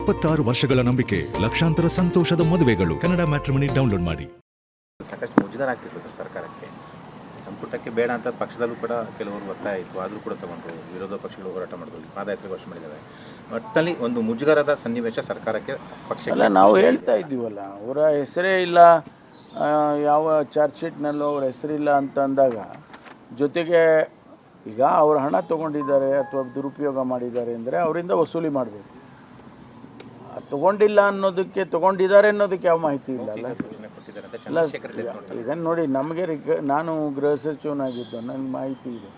26 ವರ್ಷಗಳ ನಂಬಿಕೆ, ಲಕ್ಷಾಂತರ ಸಂತೋಷದ ಮದುವೆಗಳು. ಕನ್ನಡ ಮ್ಯಾಟ್ರಿಮನಿ ಡೌನ್ಲೋಡ್ ಮಾಡಿ. ಸಾಕಷ್ಟು ಮುಜುಗರ ಆಗ್ತಿತ್ತು ಸರ್ ಸರ್ಕಾರಕ್ಕೆ. ಸಂಪುಟಕ್ಕೆ ಬೇಡ ಅಂತ ಪಕ್ಷದಲ್ಲೂ ಕೂಡ ಕೆಲವರು ಒತ್ತಾಯ ಇತ್ತು, ಆದರೂ ಕೂಡ ತಗೊಂಡ್ರು. ವಿರೋಧ ಪಕ್ಷಗಳು ಹೋರಾಟ ಮಾಡಿದ್ರು, ಪಾದಯಾತ್ರೆ ಘೋಷಣೆ ಮಾಡಿದ್ದಾರೆ. ಒಟ್ಟಲ್ಲಿ ಒಂದು ಮುಜುಗರದ ಸನ್ನಿವೇಶ ಸರ್ಕಾರಕ್ಕೆ ಪಕ್ಷ. ನಾವು ಹೇಳ್ತಾ ಇದ್ದೀವಲ್ಲ, ಅವರ ಹೆಸರೇ ಇಲ್ಲ, ಯಾವ ಚಾರ್ಜ್ ಶೀಟ್ನಲ್ಲೂ ಅವ್ರ ಹೆಸರಿಲ್ಲ ಅಂತ ಅಂದಾಗ, ಜೊತೆಗೆ ಈಗ ಅವ್ರು ಹಣ ತೊಗೊಂಡಿದ್ದಾರೆ ಅಥವಾ ದುರುಪಯೋಗ ಮಾಡಿದ್ದಾರೆ ಅಂದರೆ ಅವರಿಂದ ವಸೂಲಿ ಮಾಡಬೇಕು. ತೊಗೊಂಡಿಲ್ಲ ಅನ್ನೋದಕ್ಕೆ, ತೊಗೊಂಡಿದ್ದಾರೆ ಅನ್ನೋದಕ್ಕೆ ಯಾವ ಮಾಹಿತಿ ಇಲ್ಲ ಅಲ್ಲ. ಇದನ್ನು ನೋಡಿ, ನಮಗೆ ನಾನು ಗೃಹ ಸಚಿವನಾಗಿದ್ದು, ನನಗೆ ಮಾಹಿತಿ ಇದೆ.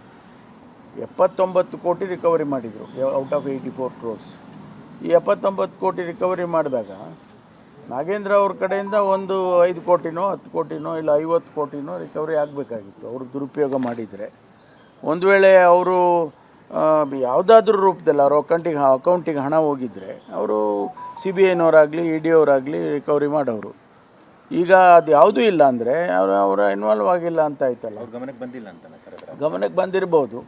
79 ಕೋಟಿ ರಿಕವರಿ ಮಾಡಿದರು ಔಟ್ ಆಫ್ 84 crores. ಈ 79 ಕೋಟಿ ರಿಕವರಿ ಮಾಡಿದಾಗ ನಾಗೇಂದ್ರ ಅವ್ರ ಕಡೆಯಿಂದ ಒಂದು 5 ಕೋಟಿನೋ 10 ಕೋಟಿನೋ ಇಲ್ಲ 50 ಕೋಟಿನೋ ರಿಕವರಿ ಆಗಬೇಕಾಗಿತ್ತು. ಅವರು ದುರುಪಯೋಗ ಮಾಡಿದರೆ, ಒಂದು ವೇಳೆ ಅವರು ಯಾವುದಾದ್ರೂ ರೂಪದಲ್ಲಿ ಅವ್ರ ಅಕೌಂಟಿಗೆ ಹಣ ಹೋಗಿದ್ದರೆ ಅವರು CBIನವರಾಗಲಿ ED ಅವರಾಗಲಿ ರಿಕವರಿ ಮಾಡೋರು. ಈಗ ಅದು ಯಾವುದೂ ಇಲ್ಲ ಅಂದರೆ ಅವರ ಇನ್ವಾಲ್ವ್ ಆಗಿಲ್ಲ ಅಂತ ಆಯ್ತಲ್ಲ. ಅವ್ರ ಗಮನಕ್ಕೆ ಬಂದಿಲ್ಲ ಅಂತ ಸರ್. ಗಮನಕ್ಕೆ ಬಂದಿರ್ಬೋದು,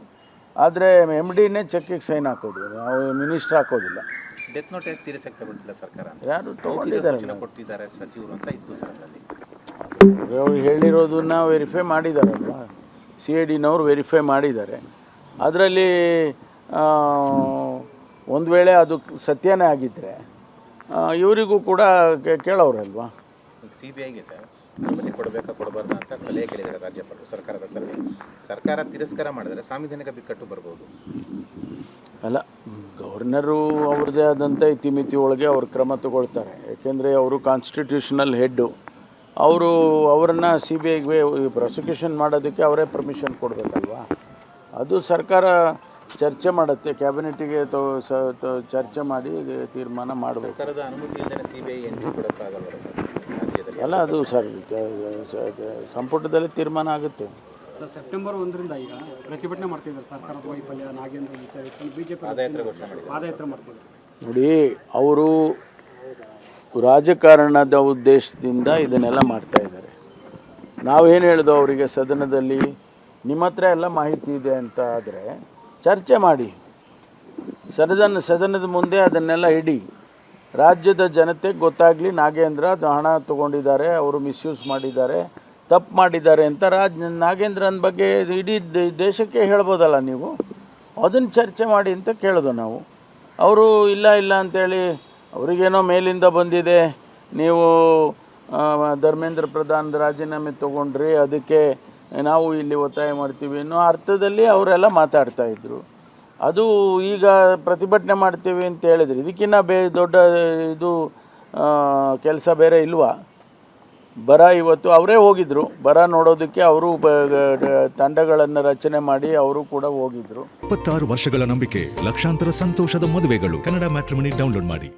ಆದರೆ MDನೇ ಚೆಕ್ಕಿಗೆ ಸೈನ್ ಹಾಕೋದು, ನಾವು ಮಿನಿಸ್ಟರ್ ಹಾಕೋದಿಲ್ಲ. ಡೆತ್ ನೋಟ್ ಯಾಕೆ ಸೀರಿಯಸ್ ಆಗಿ ತಗೊಳ್ತಿಲ್ಲ ಸರ್ಕಾರ? ಯಾರು ತೊಗೊಂಡಿದ್ದಾರೆ, ಕೊಟ್ಟಿದ್ದಾರೆ ಸಚಿವರು ಅಂತ ಇತ್ತು ಸರ್. ಅದರಲ್ಲಿ ಅವ್ರು ಹೇಳಿರೋದನ್ನ ವೆರಿಫೈ ಮಾಡಿದಾರಲ್ವ, CIDನವ್ರು ವೆರಿಫೈ ಮಾಡಿದ್ದಾರೆ. ಅದರಲ್ಲಿ ಒಂದು ವೇಳೆ ಅದು ಸತ್ಯನೇ ಆಗಿದ್ದರೆ ಇವರಿಗೂ ಕೂಡ ಕೇಳೋರಲ್ವಾ. CBIಗೆ ಸರ್ ಅನುಮತಿ ಕೊಡಬೇಕಾ ಕೊಡಬಾರ್ದು ಅಂತ ಸಲಹೆ ಕೇಳಿದ್ದಾರೆ ರಾಜ್ಯಪಾಲರು ಸರ್ಕಾರದ ಸಲಹೆ. ಸರ್ಕಾರ ತಿರಸ್ಕಾರ ಮಾಡಿದರೆ ಸಾಂವಿಧಾನಿಕ ಬಿಕ್ಕಟ್ಟು ಬರ್ಬೋದು. ಅಲ್ಲ, ಗವರ್ನರು ಅವ್ರದ್ದೇ ಆದಂಥ ಇತಿಮಿತಿ ಒಳಗೆ ಅವ್ರು ಕ್ರಮ ತಗೊಳ್ತಾರೆ. ಯಾಕೆಂದರೆ ಅವರು ಕಾನ್ಸ್ಟಿಟ್ಯೂಷನಲ್ ಹೆಡ್ಡು. ಅವರನ್ನು CBIಗೆ ಪ್ರಾಸಿಕ್ಯೂಷನ್ ಮಾಡೋದಕ್ಕೆ ಅವರೇ ಪರ್ಮಿಷನ್ ಕೊಡಬೇಕಲ್ವಾ. ಅದು ಸರ್ಕಾರ ಚರ್ಚೆ ಮಾಡುತ್ತೆ, ಕ್ಯಾಬಿನೆಟಿಗೆ ಚರ್ಚೆ ಮಾಡಿ ತೀರ್ಮಾನ ಮಾಡಬೇಕು. ಸರ್ಕಾರದ ಅನುಮತಿ ಇಲ್ಲದೆ CBI ಎಂಟ್ರಿ ಕೊಡೋಕ್ಕಾಗಲ್ಲ ಸರ್ ರಾಜ್ಯದಲ್ಲಿ. ಅಲ್ಲ, ಅದು ಸಂಪುಟದಲ್ಲಿ ತೀರ್ಮಾನ ಆಗುತ್ತೆ ಸರ್. ಸೆಪ್ಟೆಂಬರ್ 1ರಿಂದ ಈಗ ಪ್ರತಿಭಟನೆ ಮಾಡ್ತಿದ್ದಾರೆ. ಸರ್ಕಾರದ ವೈಫಲ್ಯ, ನಾಗೇಂದ್ರ ವಿಚಾರ BJP ಪಾದಯಾತ್ರೆ ಮಾಡ್ತಿದ್ದಾರೆ. ನೋಡಿ, ಅವರು ರಾಜಕಾರಣದ ಉದ್ದೇಶದಿಂದ ಇದನ್ನೆಲ್ಲ ಮಾಡ್ತಾ ಇದ್ದಾರೆ. ನಾವೇನು ಹೇಳಿದೋ ಅವರಿಗೆ ಸದನದಲ್ಲಿ, ನಿಮ್ಮ ಹತ್ರ ಎಲ್ಲ ಮಾಹಿತಿ ಇದೆ ಅಂತ ಆದರೆ ಚರ್ಚೆ ಮಾಡಿ, ಸದನದ ಮುಂದೆ ಅದನ್ನೆಲ್ಲ ಇಡಿ, ರಾಜ್ಯದ ಜನತೆಗೆ ಗೊತ್ತಾಗಲಿ ನಾಗೇಂದ್ರ ಹಣ ತೊಗೊಂಡಿದ್ದಾರೆ, ಅವರು ಮಿಸ್ಯೂಸ್ ಮಾಡಿದ್ದಾರೆ, ತಪ್ಪು ಮಾಡಿದ್ದಾರೆ ಅಂತ ನಾಗೇಂದ್ರನ ಬಗ್ಗೆ ಇಡೀ ದೇಶಕ್ಕೆ ಹೇಳ್ಬೋದಲ್ಲ ನೀವು. ಅದನ್ನು ಚರ್ಚೆ ಮಾಡಿ ಅಂತ ಕೇಳೋದು ನಾವು. ಅವರು ಇಲ್ಲ ಅಂತೇಳಿ, ಅವರಿಗೇನೋ ಮೇಲಿಂದ ಬಂದಿದೆ, ನೀವು ಧರ್ಮೇಂದ್ರ ಪ್ರಧಾನ್ ರಾಜೀನಾಮೆ ತೊಗೊಂಡ್ರಿ, ಅದಕ್ಕೆ ನಾವು ಇಲ್ಲಿ ಒತ್ತಾಯ ಮಾಡ್ತೀವಿ ಅನ್ನೋ ಅರ್ಥದಲ್ಲಿ ಅವರೆಲ್ಲ ಮಾತಾಡ್ತಾ ಇದ್ರು. ಅದು ಈಗ ಪ್ರತಿಭಟನೆ ಮಾಡ್ತೀವಿ ಅಂತ ಹೇಳಿದ್ರು. ಇದಕ್ಕಿಂತ ದೊಡ್ಡ ಇದು ಕೆಲಸ ಬೇರೆ ಇಲ್ವಾ? ಬರ ಇವತ್ತು ಅವರೇ ಹೋಗಿದ್ರು, ಬರ ನೋಡೋದಕ್ಕೆ ಅವರು ತಂಡಗಳನ್ನು ರಚನೆ ಮಾಡಿ ಅವರು ಕೂಡ ಹೋಗಿದ್ರು. 26 ವರ್ಷಗಳ ನಂಬಿಕೆ, ಲಕ್ಷಾಂತರ ಸಂತೋಷದ ಮದುವೆಗಳು. ಕನ್ನಡ ಮ್ಯಾಟ್ರಿಮನಿ ಡೌನ್ಲೋಡ್ ಮಾಡಿ.